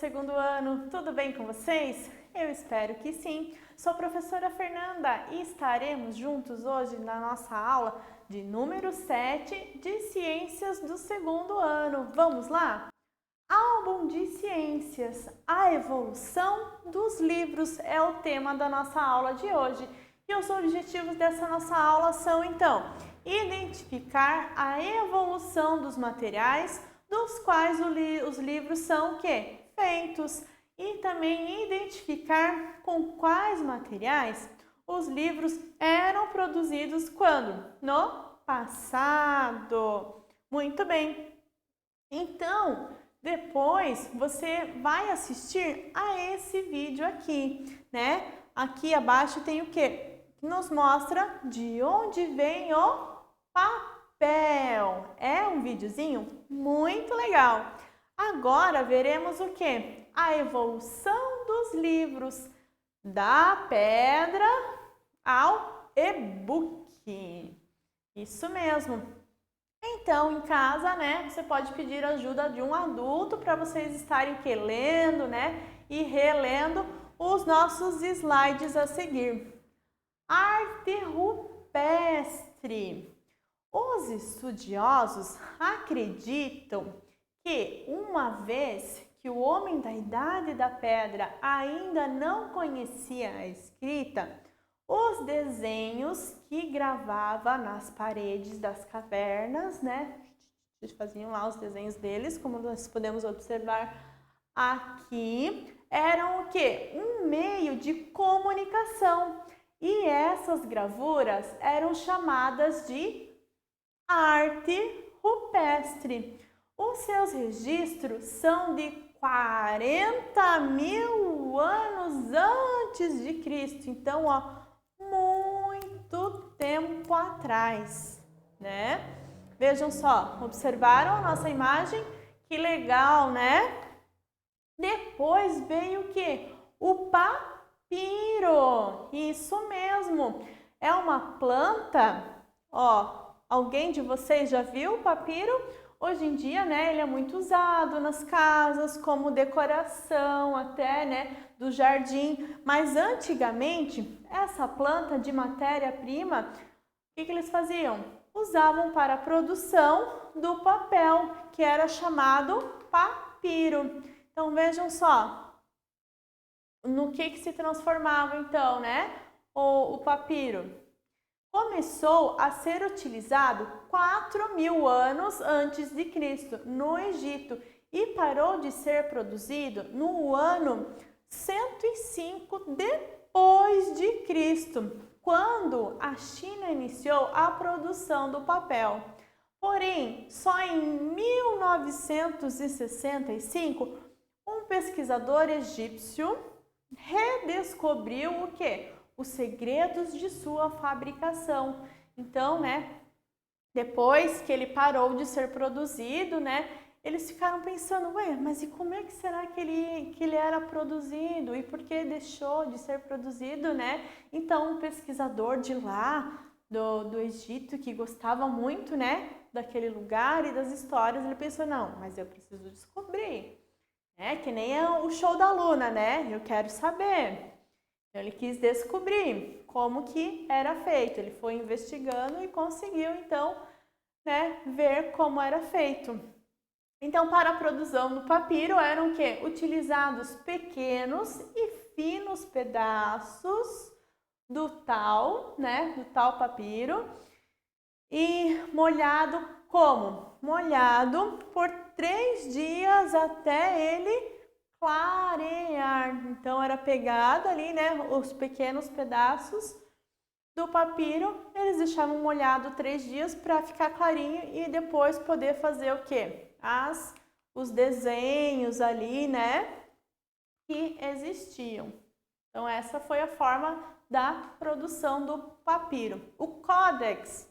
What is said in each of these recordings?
segundo ano, tudo bem com vocês? Eu espero que sim. Sou a professora Fernanda e estaremos juntos hoje na nossa aula de número 7 de Ciências do segundo ano. Vamos lá? Álbum de Ciências, a evolução dos livros é o tema da nossa aula de hoje. E os objetivos dessa nossa aula são, então, identificar a evolução dos materiais dos quais os livros são feitos e também identificar com quais materiais os livros eram produzidos quando? No passado. Muito bem. Então, depois você vai assistir a esse vídeo aqui, né? Aqui abaixo tem o quê? Que nos mostra de onde vem o papel. É um videozinho muito legal. Agora veremos o quê? A evolução dos livros da pedra ao e-book. Isso mesmo. Então, em casa, né, você pode pedir ajuda de um adulto para vocês estarem lendo, né, e relendo os nossos slides a seguir. Arte rupestre. Os estudiosos acreditam que, uma vez que o homem da Idade da Pedra ainda não conhecia a escrita, os desenhos que gravava nas paredes das cavernas, né? Eles faziam lá os desenhos deles, como nós podemos observar aqui, eram o quê? Um meio de comunicação. E essas gravuras eram chamadas de arte rupestre. Os seus registros são de 40.000 anos antes de Cristo. Então, ó, muito tempo atrás, né? Vejam só, observaram a nossa imagem? Que legal, né? Depois veio o quê? O papiro. Isso mesmo. É uma planta, ó, alguém de vocês já viu o papiro? Hoje em dia, né, ele é muito usado nas casas como decoração até, né, do jardim. Mas antigamente, essa planta de matéria-prima, o que eles faziam? Usavam para a produção do papel, que era chamado papiro. Então vejam só, no que se transformava então, né, o papiro. Começou a ser utilizado 4.000 anos antes de Cristo no Egito e parou de ser produzido no ano 105 depois de Cristo, quando a China iniciou a produção do papel. Porém, só em 1965, um pesquisador egípcio redescobriu o quê? Os segredos de sua fabricação. Então, né, depois que ele parou de ser produzido, né, eles ficaram pensando, ué, mas e como é que será que ele era produzido? E por que deixou de ser produzido, né? Então, um pesquisador de lá, do Egito, que gostava muito, né, daquele lugar e das histórias, ele pensou, não, mas eu preciso descobrir. É que nem o show da Luna, né? Eu quero saber. Ele quis descobrir como que era feito. Ele foi investigando e conseguiu, então, né, ver como era feito. Então, para a produção do papiro eram o quê? Utilizados pequenos e finos pedaços do tal, né, do tal papiro e molhado como? Molhado por 3 dias até ele clarear. Então era pegado ali, né, os pequenos pedaços do papiro, eles deixavam molhado 3 dias para ficar clarinho e depois poder fazer o quê? Os desenhos ali, né, que existiam. Então essa foi a forma da produção do papiro. O códex,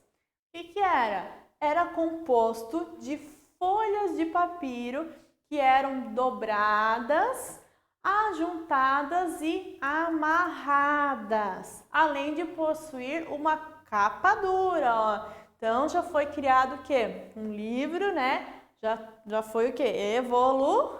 o que era? Era composto de folhas de papiro que eram dobradas, ajuntadas e amarradas, além de possuir uma capa dura, ó. Então já foi criado o quê? Um livro, né? Já foi o quê? Evoluindo.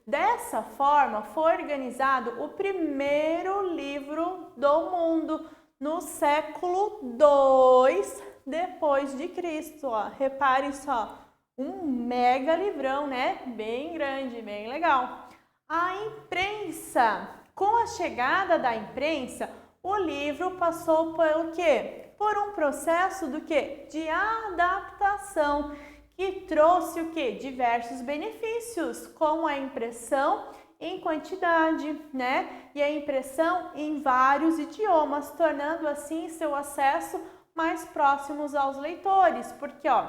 Dessa forma, foi organizado o primeiro livro do mundo no século II depois de Cristo. Ó. Repare só, um mega livrão, né? Bem grande, bem legal. A imprensa. Com a chegada da imprensa, o livro passou pelo quê? Por um processo do quê? De adaptação, que trouxe o quê? Diversos benefícios, como a impressão em quantidade, né? E a impressão em vários idiomas, tornando assim seu acesso mais próximos aos leitores, porque ó,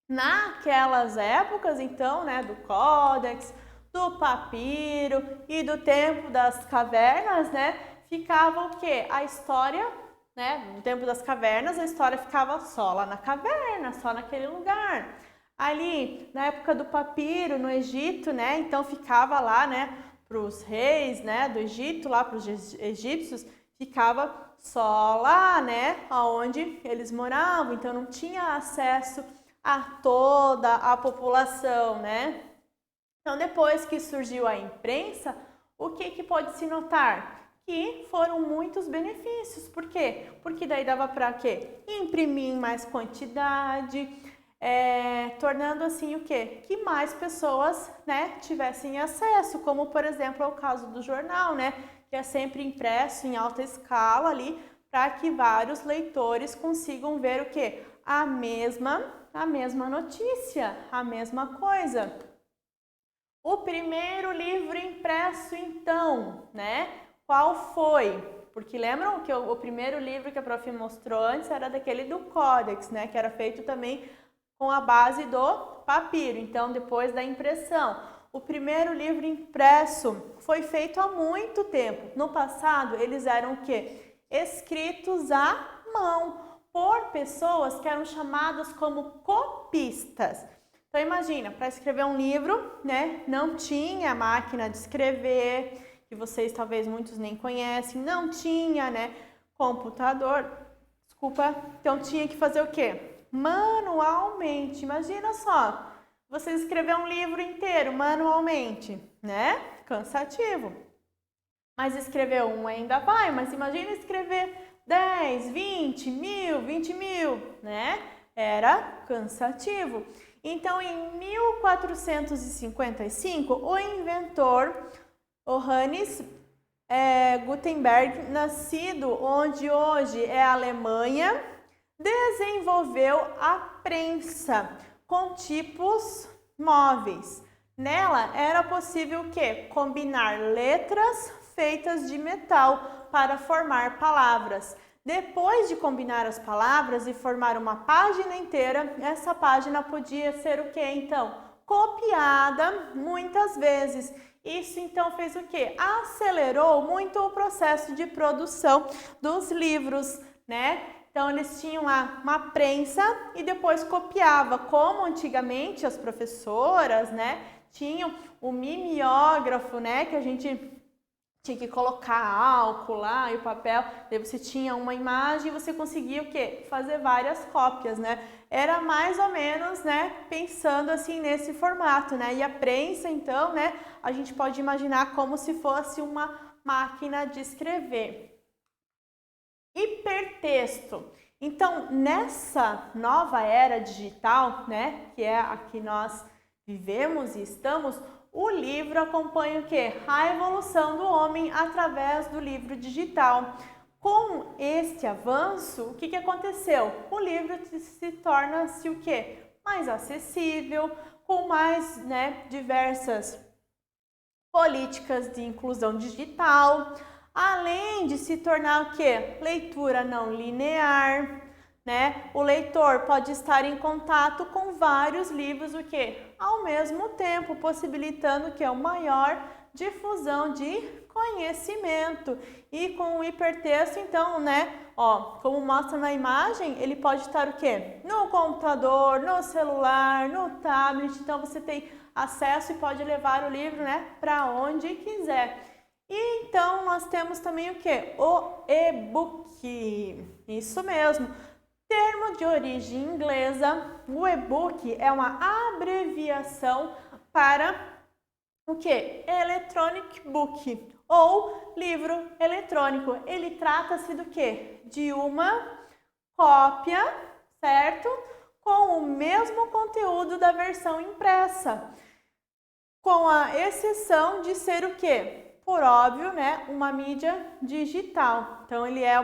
naquelas épocas então, né, do Códex, do papiro e do tempo das cavernas, né, ficava o quê? A história, né, no tempo das cavernas, a história ficava só lá na caverna, só naquele lugar. Ali, na época do papiro, no Egito, né, então ficava lá, né, para os reis, né, do Egito, lá para os egípcios, ficava só lá, né, onde eles moravam, então não tinha acesso a toda a população, né. Então, depois que surgiu a imprensa, o que pode se notar? Que foram muitos benefícios. Por quê? Porque daí dava para quê? Imprimir em mais quantidade, tornando assim o quê? Que mais pessoas, né, tivessem acesso, como por exemplo é o caso do jornal, né, que é sempre impresso em alta escala ali, para que vários leitores consigam ver o quê? A mesma notícia, a mesma coisa. O primeiro livro impresso, então, né? Qual foi? Porque lembram que o primeiro livro que a prof mostrou antes era daquele do Códex, né? Que era feito também com a base do papiro. Então, depois da impressão. O primeiro livro impresso foi feito há muito tempo. No passado, eles eram o quê? Escritos à mão por pessoas que eram chamadas como copistas. Então imagina, para escrever um livro, né, não tinha máquina de escrever, que vocês talvez muitos nem conhecem, não tinha, né, computador, desculpa, então tinha que fazer o quê? Manualmente. Imagina só, você escrever um livro inteiro manualmente, né? Cansativo. Mas escrever um ainda vai, mas imagina escrever 10, 20 mil, né? Era cansativo. Então, em 1455, o inventor Johannes Gutenberg, nascido onde hoje é a Alemanha, desenvolveu a prensa com tipos móveis. Nela era possível o quê? Combinar letras feitas de metal para formar palavras. Depois de combinar as palavras e formar uma página inteira, essa página podia ser o que então? Copiada muitas vezes. Isso então fez o que? Acelerou muito o processo de produção dos livros, né? Então eles tinham lá uma prensa e depois copiava, como antigamente as professoras, né, tinham o mimeógrafo, né, que a gente tinha que colocar álcool lá e o papel, daí você tinha uma imagem e você conseguia o quê? Fazer várias cópias, né? Era mais ou menos, né, pensando assim nesse formato, né? E a prensa, então, né, a gente pode imaginar como se fosse uma máquina de escrever. Hipertexto. Então, nessa nova era digital, né, que é a que nós vivemos e estamos, o livro acompanha o quê? A evolução do homem através do livro digital. Com este avanço, o que aconteceu? O livro se torna-se o quê? Mais acessível, com mais, né, diversas políticas de inclusão digital, além de se tornar o quê? Leitura não linear, né? O leitor pode estar em contato com vários livros, o quê? Ao mesmo tempo, possibilitando que é uma maior difusão de conhecimento. E com o hipertexto, então, né? Ó, como mostra na imagem, ele pode estar o quê? No computador, no celular, no tablet. Então, você tem acesso e pode levar o livro, né, para onde quiser. E então nós temos também o que? O e-book. Isso mesmo. Termo de origem inglesa, o e-book é uma abreviação para o que? Electronic book ou livro eletrônico. Ele trata-se do que? De uma cópia, certo? Com o mesmo conteúdo da versão impressa, com a exceção de ser o que? Por óbvio, né? Uma mídia digital. Então, ele é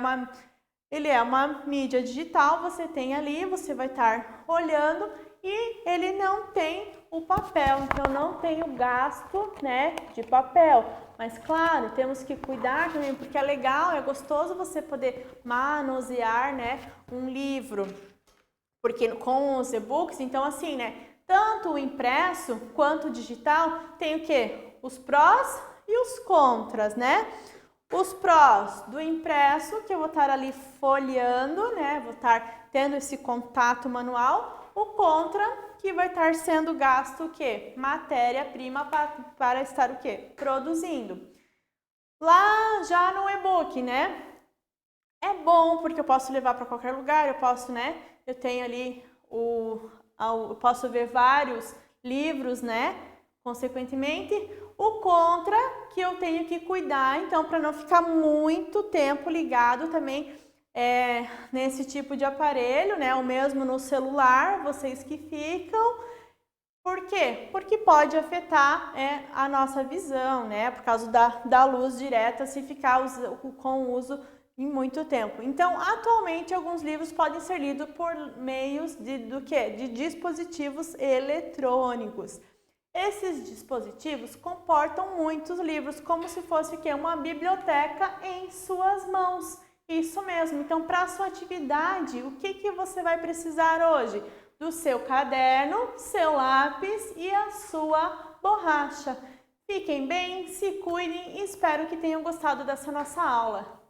uma mídia digital, você tem ali, você vai estar olhando e ele não tem o papel, então não tem o gasto, né, de papel. Mas claro, temos que cuidar também, porque é legal, é gostoso você poder manusear, né, um livro. Porque com os e-books, então assim, né, tanto o impresso quanto o digital tem o quê? Os prós e os contras, né? Os prós do impresso, que eu vou estar ali folheando, né? Vou estar tendo esse contato manual. O contra, que vai estar sendo gasto o quê? Matéria-prima para estar o quê? Produzindo. Lá já no e-book, né? É bom porque eu posso levar para qualquer lugar, eu posso, né? Eu tenho ali eu posso ver vários livros, né? Consequentemente, o contra que eu tenho que cuidar, então, para não ficar muito tempo ligado também nesse tipo de aparelho, né? O mesmo no celular, vocês que ficam. Por quê? Porque pode afetar a nossa visão, né? Por causa da luz direta, se ficar com o uso em muito tempo. Então, atualmente, alguns livros podem ser lidos por meios de dispositivos eletrônicos. Esses dispositivos comportam muitos livros, como se fosse uma biblioteca em suas mãos. Isso mesmo. Então, para a sua atividade, o que você vai precisar hoje? Do seu caderno, seu lápis e a sua borracha. Fiquem bem, se cuidem e espero que tenham gostado dessa nossa aula.